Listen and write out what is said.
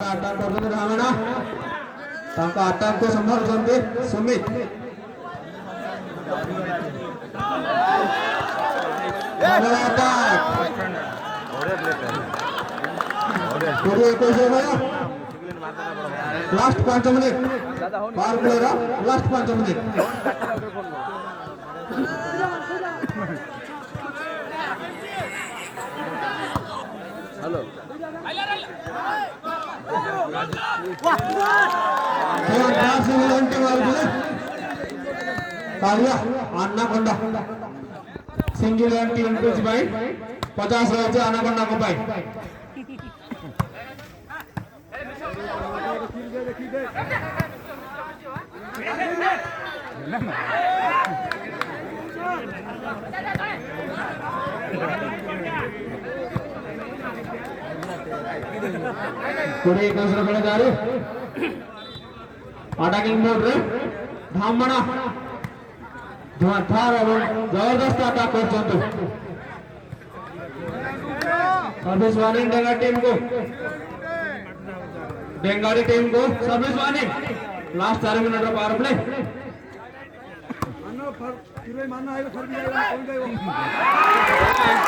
अटक करते रावण तांका अटक को संभाळुଛନ୍ତି सुमित पूरे 21 लास्ट 5 मिनिट पार player last 5 minute hello single anti increase by 50 रहे अनाकोंडा को बाय कोड़े कसर पड़ेदारू अटैकिंग मोड रे धामना जोरदार और जबरदस्त अटैक करछंतु सर्विस वार्निंग देगा टीम को सर्विस वार्निंग लास्ट 4 मिनट रो पावर प्ले मानना है